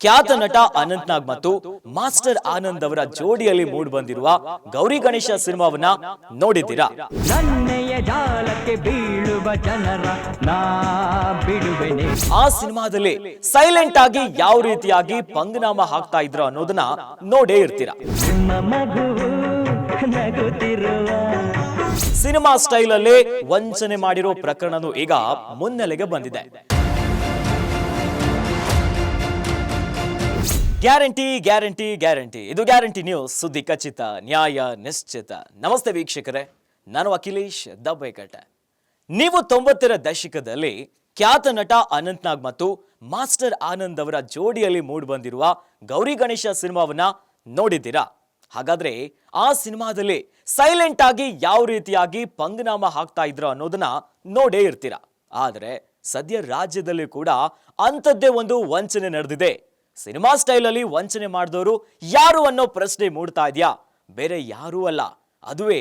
ಖ್ಯಾತ ನಟ ಅನಂತ್ ನಾಗ್ ಮತ್ತು ಮಾಸ್ಟರ್ ಆನಂದ್ ಅವರ ಜೋಡಿಯಲ್ಲಿ ಮೂಡಿ ಬಂದಿರುವ ಗೌರಿ ಗಣೇಶ ಸಿನಿಮಾವನ್ನ ನೋಡಿದ್ದೀರಾ? ನನ್ನೆಯ ಜಾಲಕ್ಕೆ ಬೀಳುವ ಜನರ ನಾ ಬಿಡುವೆನೆ. ಆ ಸಿನಿಮಾದಲ್ಲಿ ಸೈಲೆಂಟ್ ಆಗಿ ಯಾವ ರೀತಿಯಾಗಿ ಪಂಗನಾಮ ಹಾಕ್ತಾ ಇದ್ರು ಅನ್ನೋದನ್ನ ನೋಡೇ ಇರ್ತೀರಾ. ಸಿನಿಮಾ ಸ್ಟೈಲ್ ಅಲ್ಲೇ ವಂಚನೆ ಮಾಡಿರೋ ಪ್ರಕರಣನು ಈಗ ಮುನ್ನೆಲೆಗೆ ಬಂದಿದೆ. ಗ್ಯಾರಂಟಿ ಗ್ಯಾರಂಟಿ ಗ್ಯಾರಂಟಿ, ಇದು ಗ್ಯಾರಂಟಿ ನ್ಯೂಸ್, ಸುದ್ದಿ ಖಚಿತ, ನ್ಯಾಯ ನಿಶ್ಚಿತ. ನಮಸ್ತೆ ವೀಕ್ಷಕರೇ, ನಾನು ಅಖಿಲೇಶ್ ದಬ್ಬೈಕಟ್ಟೆ. ನೀವು 90ರ ದಶಕದಲ್ಲಿ ಖ್ಯಾತ ನಟ ಅನಂತ್ ನಾಗ್ ಮತ್ತು ಮಾಸ್ಟರ್ ಆನಂದ್ ಅವರ ಜೋಡಿಯಲ್ಲಿ ಮೂಡಿ ಬಂದಿರುವ ಗೌರಿ ಗಣೇಶ ಸಿನಿಮಾವನ್ನ ನೋಡಿದ್ದೀರಾ? ಹಾಗಾದ್ರೆ ಆ ಸಿನಿಮಾದಲ್ಲಿ ಸೈಲೆಂಟ್ ಆಗಿ ಯಾವ ರೀತಿಯಾಗಿ ಪಂಗನಾಮ ಹಾಕ್ತಾ ಇದ್ರು ಅನ್ನೋದನ್ನ ನೋಡೇ ಇರ್ತೀರಾ. ಆದ್ರೆ ಸದ್ಯ ರಾಜ್ಯದಲ್ಲಿ ಕೂಡ ಅಂಥದ್ದೇ ಒಂದು ವಂಚನೆ ನಡೆದಿದೆ. ಸಿನಿಮಾ ಸ್ಟೈಲ್ ಅಲ್ಲಿ ವಂಚನೆ ಮಾಡಿದವರು ಯಾರು ಅನ್ನೋ ಪ್ರಶ್ನೆ ಮೂಡ್ತಾ ಇದೆಯಾ? ಬೇರೆ ಯಾರೂ ಅಲ್ಲ, ಅದುವೇ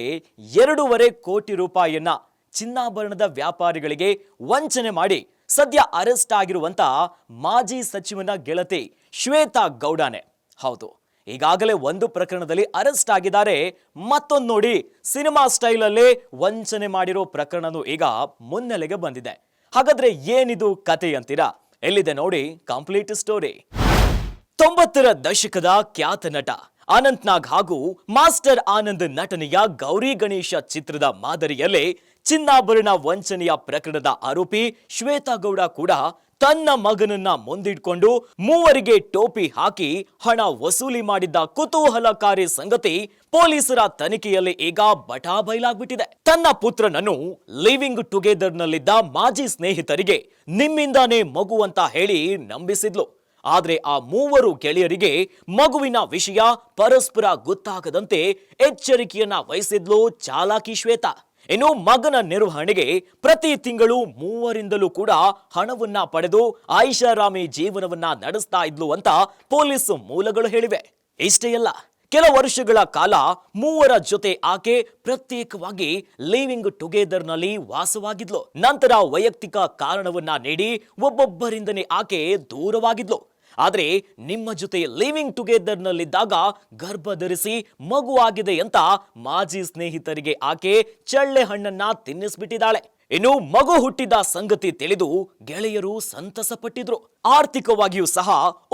2.5 ಕೋಟಿ ರೂಪಾಯಿಯನ್ನ ಚಿನ್ನಾಭರಣದ ವ್ಯಾಪಾರಿಗಳಿಗೆ ವಂಚನೆ ಮಾಡಿ ಸದ್ಯ ಅರೆಸ್ಟ್ ಆಗಿರುವಂತ ಮಾಜಿ ಸಚಿವನ ಗೆಳತಿ ಶ್ವೇತಾ ಗೌಡಾನೆ. ಹೌದು, ಈಗಾಗಲೇ ಒಂದು ಪ್ರಕರಣದಲ್ಲಿ ಅರೆಸ್ಟ್ ಆಗಿದ್ದಾರೆ. ಮತ್ತೊಂದು ನೋಡಿ, ಸಿನಿಮಾ ಸ್ಟೈಲ್ ಅಲ್ಲೇ ವಂಚನೆ ಮಾಡಿರೋ ಪ್ರಕರಣನು ಈಗ ಮುನ್ನೆಲೆಗೆ ಬಂದಿದೆ. ಹಾಗಾದ್ರೆ ಏನಿದು ಕತೆ ಅಂತೀರಾ? ಎಲ್ಲಿದೆ ನೋಡಿ ಕಂಪ್ಲೀಟ್ ಸ್ಟೋರಿ. 90ರ ದಶಕದ ಖ್ಯಾತ ನಟ ಅನಂತ್ ನಾಗ್ ಹಾಗೂ ಮಾಸ್ಟರ್ ಆನಂದ್ ನಟನೆಯ ಗೌರಿ ಗಣೇಶ ಚಿತ್ರದ ಮಾದರಿಯಲ್ಲೇ ಚಿನ್ನಾಭರಣ ವಂಚನೆಯ ಪ್ರಕರಣದ ಆರೋಪಿ ಶ್ವೇತಾ ಗೌಡ ಕೂಡ ತನ್ನ ಮಗನನ್ನ ಮುಂದಿಟ್ಕೊಂಡು ಮೂವರಿಗೆ ಟೋಪಿ ಹಾಕಿ ಹಣ ವಸೂಲಿ ಮಾಡಿದ್ದ ಕುತೂಹಲಕಾರಿ ಸಂಗತಿ ಪೊಲೀಸರ ತನಿಖೆಯಲ್ಲಿ ಈಗ ಬಟಾಬೈಲಾಗ್ಬಿಟ್ಟಿದೆ. ತನ್ನ ಪುತ್ರನನ್ನು ಲಿವಿಂಗ್ ಟುಗೆದರ್ ನಲ್ಲಿದ್ದ ಮಾಜಿ ಸ್ನೇಹಿತರಿಗೆ ನಿಮ್ಮಿಂದಾನೇ ಮಗು ಅಂತ ಹೇಳಿ ನಂಬಿಸಿದ್ಲು. ಆದ್ರೆ ಆ ಮೂವರು ಗೆಳೆಯರಿಗೆ ಮಗುವಿನ ವಿಷಯ ಪರಸ್ಪರ ಗೊತ್ತಾಗದಂತೆ ಎಚ್ಚರಿಕೆಯನ್ನ ವಹಿಸಿದ್ಲು ಚಾಲಾಕಿ ಶ್ವೇತಾ. ಇನ್ನು ಮಗನ ನಿರ್ವಹಣೆಗೆ ಪ್ರತಿ ತಿಂಗಳು ಮೂವರಿಂದಲೂ ಕೂಡ ಹಣವನ್ನ ಪಡೆದು ಐಷಾರಾಮಿ ಜೀವನವನ್ನ ನಡೆಸ್ತಾ ಇದ್ಲು ಅಂತ ಪೊಲೀಸ್ ಮೂಲಗಳು ಹೇಳಿವೆ. ಇಷ್ಟೇ ಅಲ್ಲ, ಕೆಲ ವರ್ಷಗಳ ಕಾಲ ಮೂವರ ಜೊತೆ ಆಕೆ ಪ್ರತ್ಯೇಕವಾಗಿ ಲಿವಿಂಗ್ ಟುಗೆದರ್ ನಲ್ಲಿ ವಾಸವಾಗಿದ್ಲು. ನಂತರ ವೈಯಕ್ತಿಕ ಕಾರಣವನ್ನ ನೀಡಿ ಒಬ್ಬೊಬ್ಬರಿಂದನೇ ಆಕೆ ದೂರವಾಗಿದ್ಲು. ಆದ್ರೆ ನಿಮ್ಮ ಜೊತೆ ಲಿವಿಂಗ್ ಟುಗೆದರ್ ನಲ್ಲಿದ್ದಾಗ ಗರ್ಭ ಧರಿಸಿ ಮಗು ಆಗಿದೆ ಅಂತ ಮಾಜಿ ಸ್ನೇಹಿತರಿಗೆ ಆಕೆ ಚಳ್ಳೆ ಹಣ್ಣನ್ನ ತಿನ್ನಿಸ್ಬಿಟ್ಟಿದ್ದಾಳೆ. ಇನ್ನು ಮಗು ಹುಟ್ಟಿದ ಸಂಗತಿ ತಿಳಿದು ಗೆಳೆಯರು ಸಂತಸ ಪಟ್ಟಿದ್ರು. ಆರ್ಥಿಕವಾಗಿಯೂ ಸಹ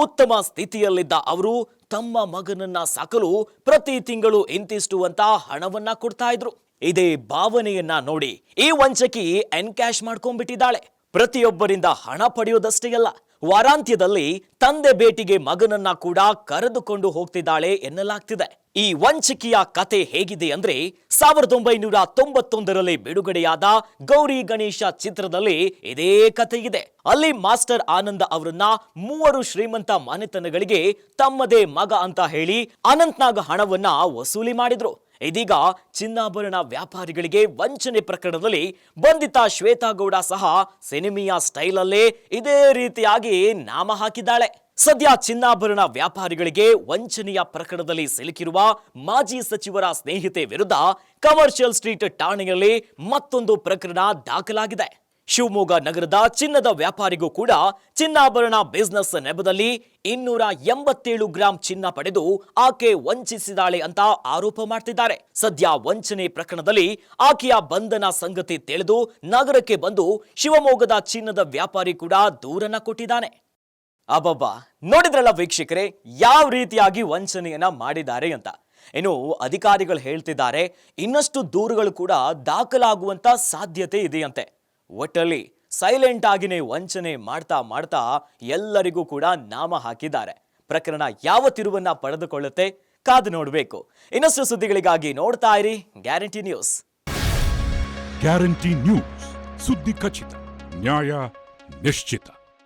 ಉತ್ತಮ ಸ್ಥಿತಿಯಲ್ಲಿದ್ದ ಅವರು ತಮ್ಮ ಮಗನನ್ನ ಸಾಕಲು ಪ್ರತಿ ತಿಂಗಳು ಇಂತಿಷ್ಟು ಅಂತ ಹಣವನ್ನ ಕೊಡ್ತಾ ಇದ್ರು. ಇದೇ ಭಾವನೆಯನ್ನ ನೋಡಿ ಈ ವಂಚಕಿ ಎನ್ಕ್ಯಾಶ್ ಮಾಡ್ಕೊಂಡ್ಬಿಟ್ಟಿದ್ದಾಳೆ. ಪ್ರತಿಯೊಬ್ಬರಿಂದ ಹಣ ಪಡೆಯೋದಷ್ಟೇ ಅಲ್ಲ, ವಾರಾಂತ್ಯದಲ್ಲಿ ತಂದೆ ಭೇಟಿಗೆ ಮಗನನ್ನ ಕೂಡ ಕರೆದುಕೊಂಡು ಹೋಗ್ತಿದ್ದಾಳೆ ಎನ್ನಲಾಗ್ತಿದೆ. ಈ ವಂಚಕಿಯ ಕತೆ ಹೇಗಿದೆ ಅಂದ್ರೆ, 1991ರಲ್ಲಿ ಬಿಡುಗಡೆಯಾದ ಗೌರಿ ಗಣೇಶ ಚಿತ್ರದಲ್ಲಿ ಇದೇ ಕತೆ ಇದೆ. ಅಲ್ಲಿ ಮಾಸ್ಟರ್ ಆನಂದ್ ಅವರನ್ನ ಮೂವರು ಶ್ರೀಮಂತ ಮನೆತನಗಳಿಗೆ ತಮ್ಮದೇ ಮಗ ಅಂತ ಹೇಳಿ ಅನಂತ್ ನಾಗ್ ಹಣವನ್ನ ವಸೂಲಿ ಮಾಡಿದ್ರು. ಇದೀಗ ಚಿನ್ನಾಭರಣ ವ್ಯಾಪಾರಿಗಳಿಗೆ ವಂಚನೆ ಪ್ರಕರಣದಲ್ಲಿ ಬಂಧಿತ ಶ್ವೇತಾ ಗೌಡ ಸಹ ಸಿನಿಮೀಯ ಸ್ಟೈಲ್ ಅಲ್ಲೇ ಇದೇ ರೀತಿಯಾಗಿ ನಾಮ ಹಾಕಿದ್ದಾಳೆ. ಸದ್ಯ ಚಿನ್ನಾಭರಣ ವ್ಯಾಪಾರಿಗಳಿಗೆ ವಂಚನೆಯ ಪ್ರಕರಣದಲ್ಲಿ ಸಿಲುಕಿರುವ ಮಾಜಿ ಸಚಿವರ ಸ್ನೇಹಿತೆ ವಿರುದ್ಧ ಕಮರ್ಷಿಯಲ್ ಸ್ಟ್ರೀಟ್ ಠಾಣೆಯಲ್ಲಿ ಮತ್ತೊಂದು ಪ್ರಕರಣ ದಾಖಲಾಗಿದೆ. ಶಿವಮೊಗ್ಗ ನಗರದ ಚಿನ್ನದ ವ್ಯಾಪಾರಿಗೂ ಕೂಡ ಚಿನ್ನಾಭರಣ ಬಿಸಿನೆಸ್ ನೆಪದಲ್ಲಿ 287 ಗ್ರಾಂ ಚಿನ್ನ ಪಡೆದು ಆಕೆ ವಂಚಿಸಿದಾಳೆ ಅಂತ ಆರೋಪ ಮಾಡ್ತಿದ್ದಾರೆ. ಸದ್ಯ ವಂಚನೆ ಪ್ರಕರಣದಲ್ಲಿ ಆಕೆಯ ಬಂಧನ ಸಂಗತಿ ತಿಳಿದು ನಗರಕ್ಕೆ ಬಂದು ಶಿವಮೊಗ್ಗದ ಚಿನ್ನದ ವ್ಯಾಪಾರಿ ಕೂಡ ದೂರನ್ನ ಕೊಟ್ಟಿದ್ದಾನೆ. ಅಬ್ಬಬ್ಬಾ, ನೋಡಿದ್ರಲ್ಲ ವೀಕ್ಷಕರೇ, ಯಾವ ರೀತಿಯಾಗಿ ವಂಚನೆಯನ್ನ ಮಾಡಿದ್ದಾರೆ ಅಂತ. ಇನ್ನು ಅಧಿಕಾರಿಗಳು ಹೇಳ್ತಿದ್ದಾರೆ, ಇನ್ನಷ್ಟು ದೂರುಗಳು ಕೂಡ ದಾಖಲಾಗುವಂತ ಸಾಧ್ಯತೆ ಇದೆಯಂತೆ. ಒಟ್ಟಲ್ಲಿ ಸೈಲೆಂಟ್ ಆಗಿನೇ ವಂಚನೆ ಮಾಡ್ತಾ ಮಾಡ್ತಾ ಎಲ್ಲರಿಗೂ ಕೂಡ ನಾಮ ಹಾಕಿದ್ದಾರೆ. ಪ್ರಕರಣ ಯಾವ ತಿರುವನ್ನ ಪಡೆದುಕೊಳ್ಳುತ್ತೆ ಕಾದು ನೋಡಬೇಕು. ಇನ್ನಷ್ಟು ಸುದ್ದಿಗಳಿಗಾಗಿ ನೋಡ್ತಾ ಇರಿ ಗ್ಯಾರಂಟಿ ನ್ಯೂಸ್. ಗ್ಯಾರಂಟಿ ನ್ಯೂಸ್, ಸುದ್ದಿ ಖಚಿತ, ನ್ಯಾಯ ನಿಶ್ಚಿತ.